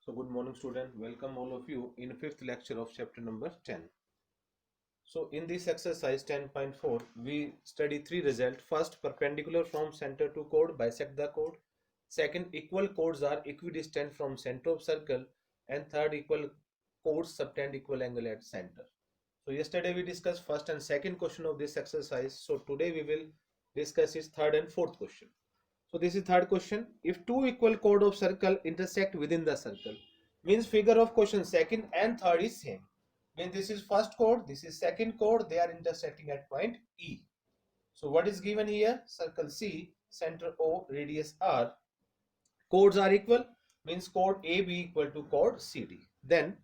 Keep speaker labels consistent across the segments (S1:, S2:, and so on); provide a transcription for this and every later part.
S1: So good morning student, welcome all of you in fifth lecture of chapter number 10. So in this exercise 10.4 we study three results. First, perpendicular from center to chord, bisect the chord. Second, equal chords are equidistant from center of circle. And third, equal chords subtend equal angle at center. So yesterday we discussed first and second question of this exercise. So today we will discuss its third and fourth question. So this is third question. If two equal chord of circle intersect within the circle, means figure of question second and third is same. Means this is first chord, this is second chord, they are intersecting at point E. So what is given here? Circle C, center O, radius R. Chords are equal, means chord AB equal to chord CD. Then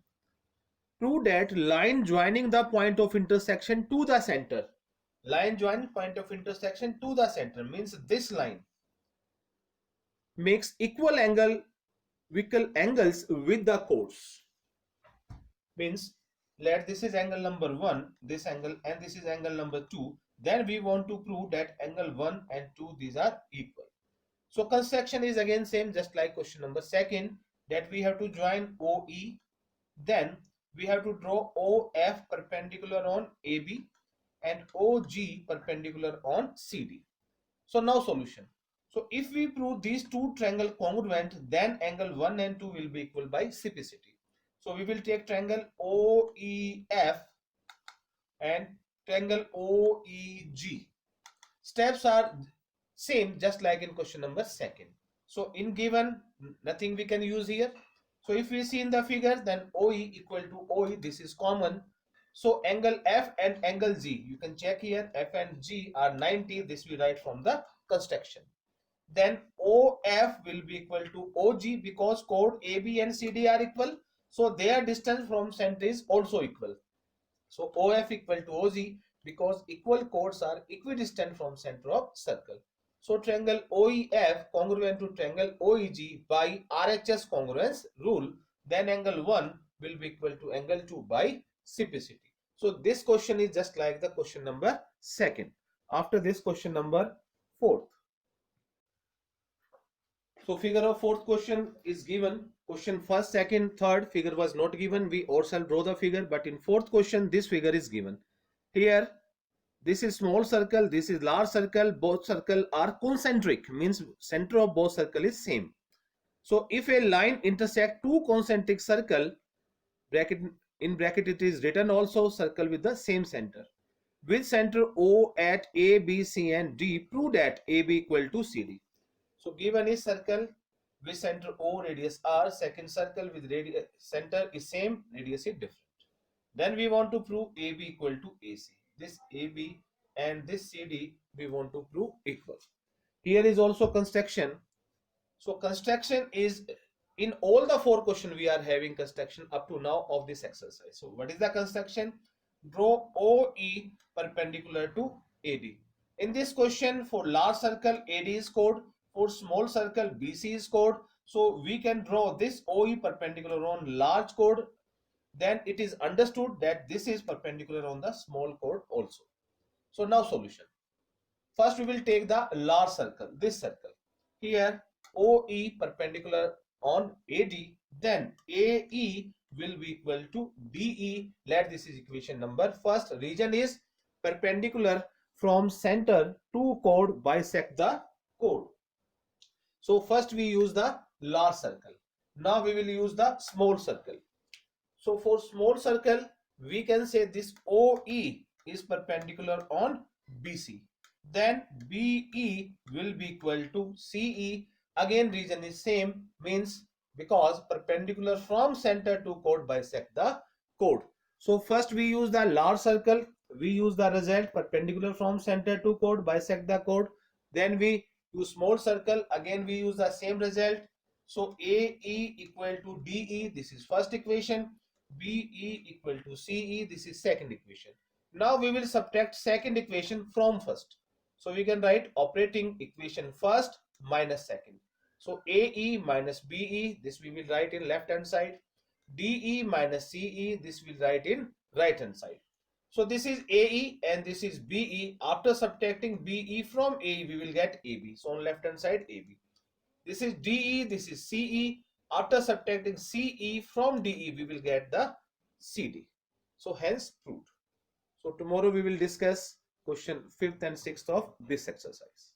S1: prove that line joining the point of intersection to the center. Line join point of intersection to the center means this line makes equal angles with the chords. Means let this is angle number 1, this angle, and this is angle number 2. Then we want to prove that angle 1 and 2 these are equal. So construction is again same, just like question number second, that we have to join OE. Then we have to draw OF perpendicular on AB and OG perpendicular on CD. So now solution. So if we prove these two triangle congruent, then angle 1 and 2 will be equal by CPCT. So we will take triangle OEF and triangle OEG. Steps are same, just like in question number second. So in given, nothing we can use here. So if we see in the figure, then OE equal to OE, this is common. So angle F and angle G, you can check here, F and G are 90, this we write from the construction. Then OF will be equal to OG because chord AB and CD are equal. So their distance from center is also equal. So OF equal to OG because equal chords are equidistant from center of circle. So triangle OEF congruent to triangle OEG by RHS congruence rule. Then angle 1 will be equal to angle 2 by CPCT. So this question is just like the question number second. After this, question number fourth. So figure of fourth question is given. Question first, second, third figure was not given. We ourselves draw the figure, but in fourth question this figure is given. Here this is small circle, this is large circle. Both circle are concentric, means center of both circle is same. So if a line intersect two concentric circle, bracket in bracket it is written also circle with the same center, with center O at A, B, C and D, prove that AB equal to CD. So given is circle with center O, radius R, second circle with radius center is same, radius is different. Then we want to prove AB equal to AC. This AB and this CD we want to prove equal. Here is also construction. So construction is in all the four questions we are having construction up to now of this exercise. So what is the construction? Draw OE perpendicular to AD. In this question, for large circle AD is chord, for small circle BC is chord. So we can draw this OE perpendicular on large chord. Then it is understood that this is perpendicular on the small chord also. So now solution. First we will take the large circle, this circle. Here OE perpendicular on AD, then AE will be equal to DE. Let this is equation number. First region is perpendicular from center to chord, bisect the chord. So first we use the large circle. Now we will use the small circle. So for small circle, we can say this OE is perpendicular on BC. Then BE will be equal to CE. Again region is same, means because perpendicular from center to chord bisect the chord. So first we use the large circle. We use the result perpendicular from center to chord bisect the chord. Then we use small circle. Again we use the same result. So AE equal to DE. This is first equation. BE equal to CE. This is second equation. Now we will subtract second equation from first. So we can write operating equation first minus second. So AE minus BE, this we will write in left hand side. DE minus CE, this will write in right hand side. So this is AE and this is BE. After subtracting BE from AE, we will get AB. So on left hand side AB. This is DE, this is CE. After subtracting CE from DE, we will get the CD. So hence proved. So tomorrow we will discuss question 5th and 6th of this exercise.